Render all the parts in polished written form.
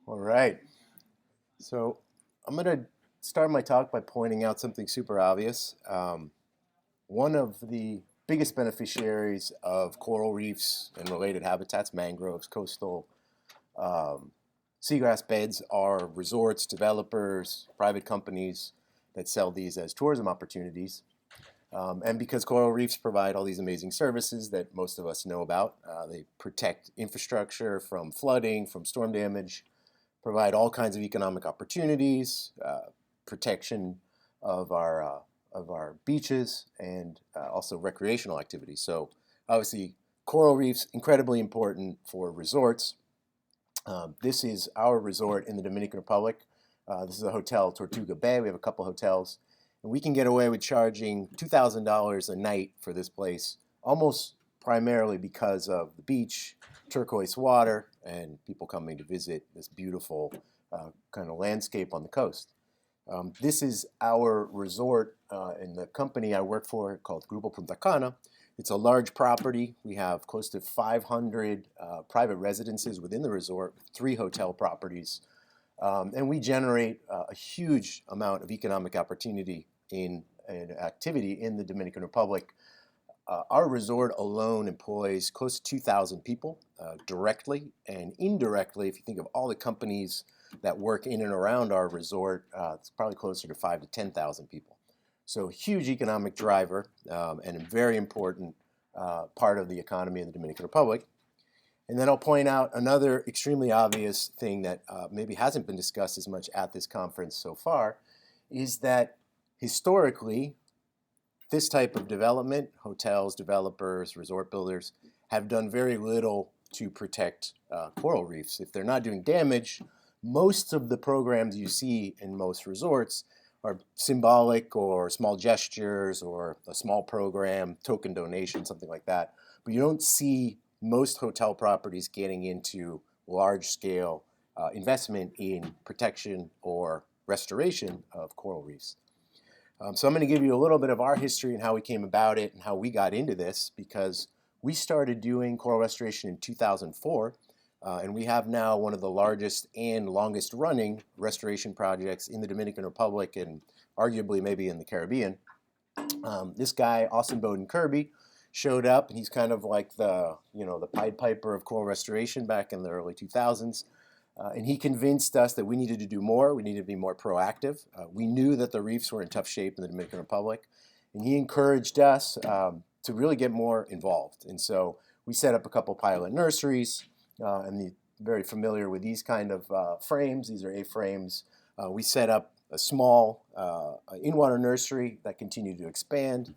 All right. So I'm going to start my talk by pointing out something super obvious. One of the biggest beneficiaries of coral reefs and related habitats, mangroves, coastal seagrass beds, are resorts, developers, private companies that sell these as tourism opportunities. And because coral reefs provide all these amazing services that most of us know about, they protect infrastructure from flooding, from storm damage, provide all kinds of economic opportunities, protection of our beaches, and also recreational activities. So obviously, coral reefs incredibly important for resorts. This is our resort in the Dominican Republic. This is a hotel, Tortuga Bay. We have a couple hotels, and we can get away with charging $2,000 a night for this place, almost primarily because of the beach, turquoise water, and people coming to visit this beautiful kind of landscape on the coast. This is our resort in the company I work for called Grupo Puntacana. It's a large property. We have close to 500 private residences within the resort, 3 hotel properties, and we generate a huge amount of economic opportunity in activity in the Dominican Republic. Our resort alone employs close to 2,000 people directly and indirectly. If you think of all the companies that work in and around our resort, it's probably closer to 5,000 to 10,000 people. So huge economic driver and a very important part of the economy of the Dominican Republic. And then I'll point out another extremely obvious thing that maybe hasn't been discussed as much at this conference so far, is that historically, this type of development, hotels, developers, resort builders, have done very little to protect coral reefs. If they're not doing damage, most of the programs you see in most resorts are symbolic or small gestures or a small program, token donation, something like that. But you don't see most hotel properties getting into large-scale investment in protection or restoration of coral reefs. So I'm going to give you a little bit of our history and how we came about it and how we got into this, because we started doing coral restoration in 2004, and we have now one of the largest and longest running restoration projects in the Dominican Republic and arguably maybe in the Caribbean. This guy, Austin Bowden Kirby, showed up, and he's kind of like the Pied Piper of coral restoration back in the early 2000s. And he convinced us that we needed to do more. We needed to be more proactive. We knew that the reefs were in tough shape in the Dominican Republic, and he encouraged us to really get more involved. And so we set up a couple pilot nurseries, and very familiar with these kind of frames. These are A-frames. We set up a small in-water nursery that continued to expand.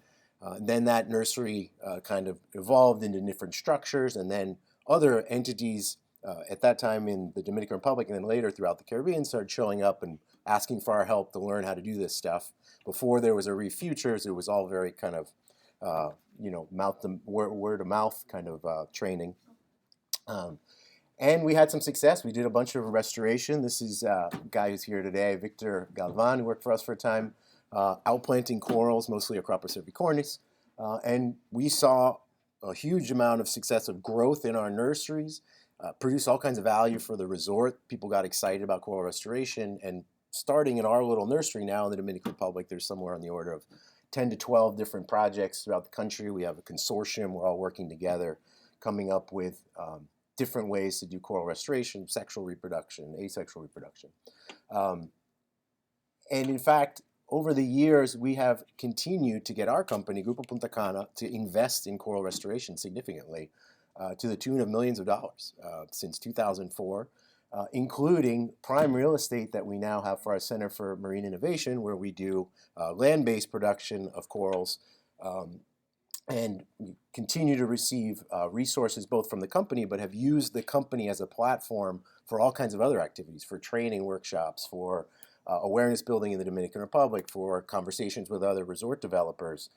Then that nursery kind of evolved into different structures, and then other entities at that time in the Dominican Republic and then later throughout the Caribbean started showing up and asking for our help to learn how to do this stuff. Before there was a Reef Futures, it was all very kind of, word of mouth kind of training. And we had some success. We did a bunch of restoration. This is a guy who's here today, Victor Galvan, who worked for us for a time, outplanting corals, mostly Acropora cervicornis. And we saw a huge amount of success of growth in our nurseries. Produce all kinds of value for the resort. People got excited about coral restoration, and starting in our little nursery now in the Dominican Republic, there's somewhere on the order of 10 to 12 different projects throughout the country. We have a consortium. We're all working together, coming up with different ways to do coral restoration, sexual reproduction, asexual reproduction. And in fact, over the years, we have continued to get our company, Grupo Puntacana, to invest in coral restoration significantly, to the tune of millions of dollars since 2004, including prime real estate that we now have for our Center for Marine Innovation, where we do land-based production of corals. And we continue to receive resources both from the company, but have used the company as a platform for all kinds of other activities, for training workshops, for awareness building in the Dominican Republic, for conversations with other resort developers,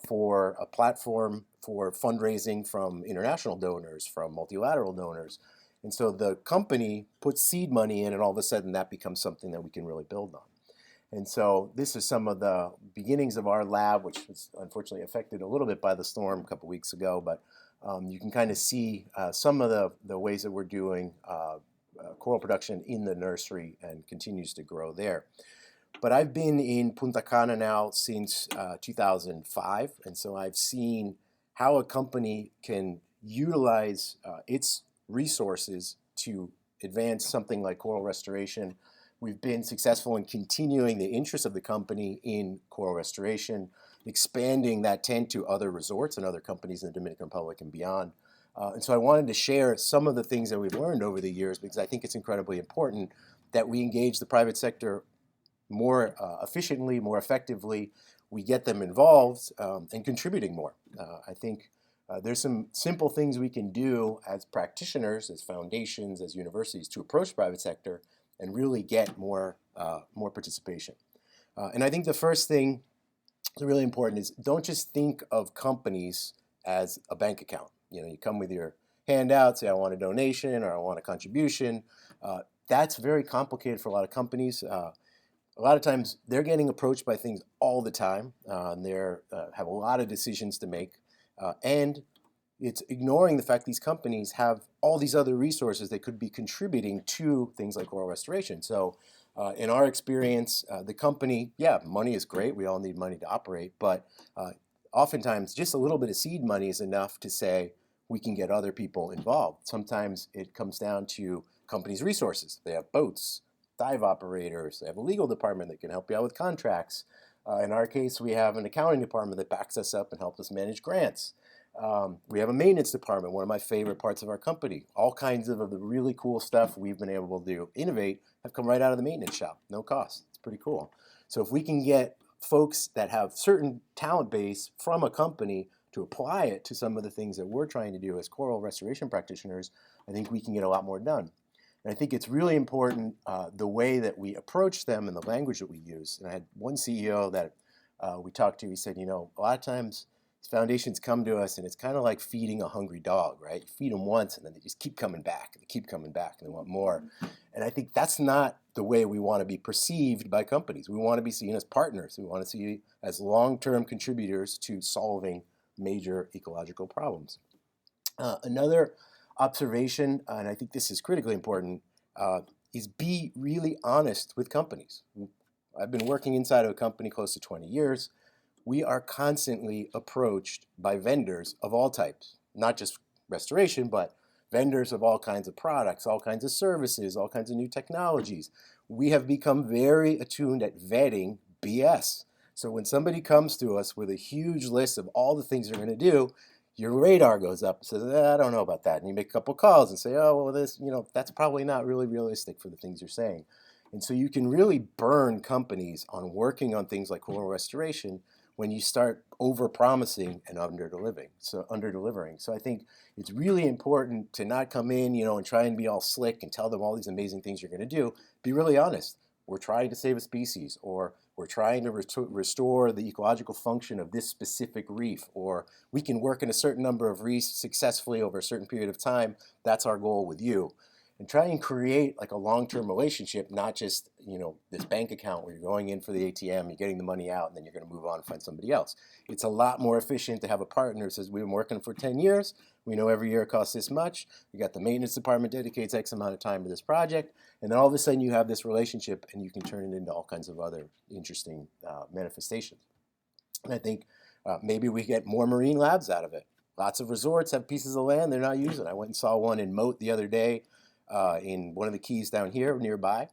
for a platform for fundraising from international donors, from multilateral donors. And so the company puts seed money in, and all of a sudden that becomes something that we can really build on. And so this is some of the beginnings of our lab, which was unfortunately affected a little bit by the storm a couple weeks ago. But you can kind of see some of the ways that we're doing coral production in the nursery and continues to grow there. But I've been in Puntacana now since 2005, and so I've seen how a company can utilize its resources to advance something like coral restoration. We've been successful in continuing the interest of the company in coral restoration, expanding that tent to other resorts and other companies in the Dominican Republic and beyond. And so I wanted to share some of the things that we've learned over the years because I think it's incredibly important that we engage the private sector more efficiently, more effectively. We get them involved and contributing more. I think there's some simple things we can do as practitioners, as foundations, as universities to approach private sector and really get more participation. And I think the first thing that's really important is don't just think of companies as a bank account. You come with your handout, say I want a donation or I want a contribution. That's very complicated for a lot of companies. A lot of times they're getting approached by things all the time. They have a lot of decisions to make. And it's ignoring the fact these companies have all these other resources that could be contributing to things like coral restoration. So in our experience, the company, money is great. We all need money to operate. But oftentimes just a little bit of seed money is enough to say we can get other people involved. Sometimes it comes down to companies' resources. They have boats, dive operators. They have a legal department that can help you out with contracts. In our case, we have an accounting department that backs us up and helps us manage grants. We have a maintenance department, one of my favorite parts of our company. All kinds of the really cool stuff we've been able to innovate have come right out of the maintenance shop, no cost. It's pretty cool. So if we can get folks that have certain talent base from a company to apply it to some of the things that we're trying to do as coral restoration practitioners, I think we can get a lot more done. And I think it's really important the way that we approach them and the language that we use. And I had one CEO that we talked to, he said, a lot of times foundations come to us and it's kind of like feeding a hungry dog, right? You feed them once and then they just keep coming back, and they keep coming back, and they want more. And I think that's not the way we want to be perceived by companies. We want to be seen as partners. We want to see as long-term contributors to solving major ecological problems. Another observation, and I think this is critically important, is be really honest with companies. I've been working inside of a company close to 20 years. We are constantly approached by vendors of all types, not just restoration, but vendors of all kinds of products, all kinds of services, all kinds of new technologies. We have become very attuned at vetting BS. So when somebody comes to us with a huge list of all the things they're going to do, your radar goes up and says, I don't know about that. And you make a couple calls and say, oh, well, this, that's probably not really realistic for the things you're saying. And so you can really burn companies on working on things like coral restoration when you start over-promising and under-delivering. So I think it's really important to not come in, and try and be all slick and tell them all these amazing things you're going to do. Be really honest. We're trying to save a species, or we're trying to restore the ecological function of this specific reef, or we can work in a certain number of reefs successfully over a certain period of time. That's our goal with you. And try and create like a long-term relationship, not just, this bank account where you're going in for the ATM, you're getting the money out, and then you're going to move on and find somebody else. It's a lot more efficient to have a partner who says, we've been working for 10 years. We know every year it costs this much. We got the maintenance department dedicates X amount of time to this project. And then all of a sudden you have this relationship and you can turn it into all kinds of other interesting manifestations. And I think maybe we get more marine labs out of it. Lots of resorts have pieces of land they're not using. I went and saw one in Moat the other day in one of the keys down here nearby,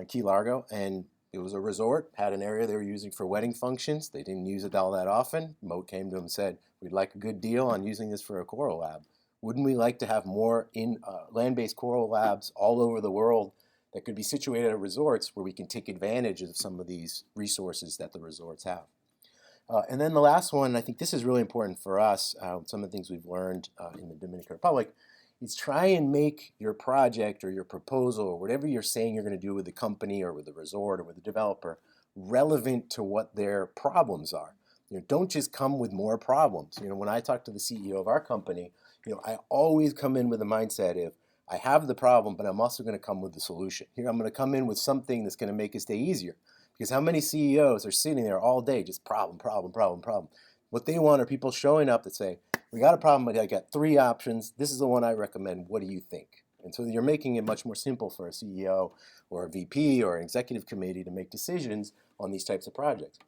Key Largo, and it was a resort, had an area they were using for wedding functions. They didn't use it all that often. Moat came to them and said, we'd like a good deal on using this for a coral lab. Wouldn't we like to have more land-based coral labs all over the world that could be situated at resorts where we can take advantage of some of these resources that the resorts have? And then the last one, I think this is really important for us, some of the things we've learned in the Dominican Republic, is try and make your project or your proposal or whatever you're saying you're going to do with the company or with the resort or with the developer relevant to what their problems are. Don't just come with more problems. When I talk to the CEO of our company, I always come in with the mindset of, I have the problem, but I'm also going to come with the solution. I'm going to come in with something that's going to make his day easier. Because how many CEOs are sitting there all day just problem, problem, problem, problem? What they want are people showing up that say, we got a problem, but I got 3 options. This is the one I recommend. What do you think? And so you're making it much more simple for a CEO or a VP or an executive committee to make decisions on these types of projects.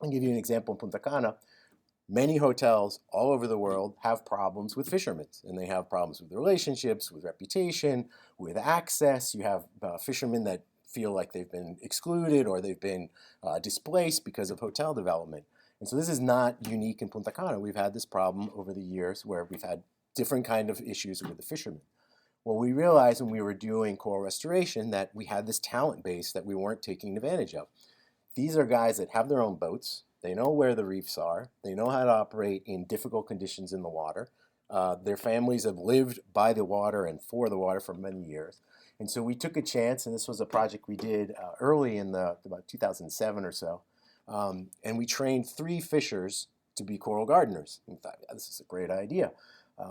I'll give you an example in Punta Cana. Many hotels all over the world have problems with fishermen, and they have problems with relationships, with reputation, with access. You have fishermen that feel like they've been excluded or they've been displaced because of hotel development. And so this is not unique in Punta Cana. We've had this problem over the years where we've had different kind of issues with the fishermen. Well, we realized when we were doing coral restoration that we had this talent base that we weren't taking advantage of. These are guys that have their own boats. They know where the reefs are. They know how to operate in difficult conditions in the water. Their families have lived by the water and for the water for many years. And so we took a chance, and this was a project we did early in about 2007 or so. And we trained 3 fishers to be coral gardeners. We thought, yeah, this is a great idea.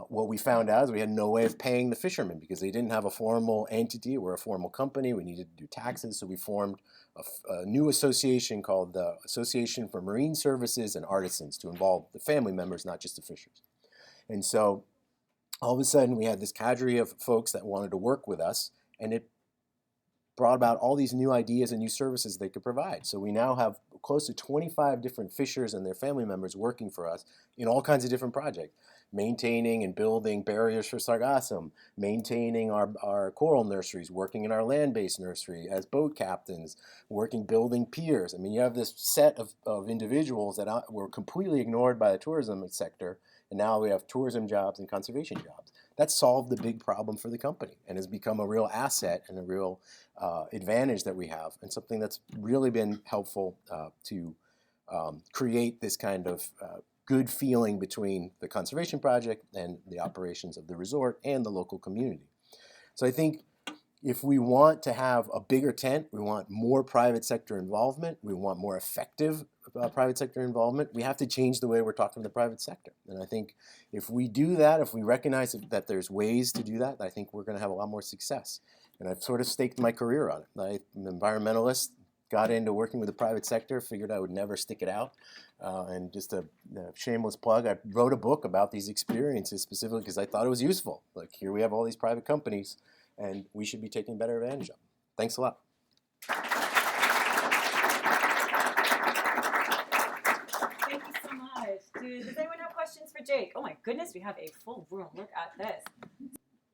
What we found out is we had no way of paying the fishermen because they didn't have a formal entity. We're a formal company. We needed to do taxes, so we formed a new association called the Association for Marine Services and Artisans to involve the family members, not just the fishers. And so all of a sudden we had this cadre of folks that wanted to work with us, and it brought about all these new ideas and new services they could provide. So we now have close to 25 different fishers and their family members working for us in all kinds of different projects, maintaining and building barriers for sargassum, maintaining our coral nurseries, working in our land-based nursery as boat captains, building piers. I mean, you have this set of individuals that were completely ignored by the tourism sector, and now we have tourism jobs and conservation jobs. That solved the big problem for the company and has become a real asset and a real advantage that we have, and something that's really been helpful to create this kind of good feeling between the conservation project and the operations of the resort and the local community. So I think if we want to have a bigger tent, we want more private sector involvement, we want more effective private sector involvement, we have to change the way we're talking to the private sector. And I think if we do that, if we recognize that there's ways to do that, I think we're going to have a lot more success. And I've sort of staked my career on it. I'm an environmentalist, got into working with the private sector, figured I would never stick it out. And just a shameless plug, I wrote a book about these experiences specifically because I thought it was useful. Like, here we have all these private companies, and we should be taking better advantage of them. Thanks a lot. Thank you so much. Does anyone have questions for Jake? Oh my goodness, we have a full room. Look at this.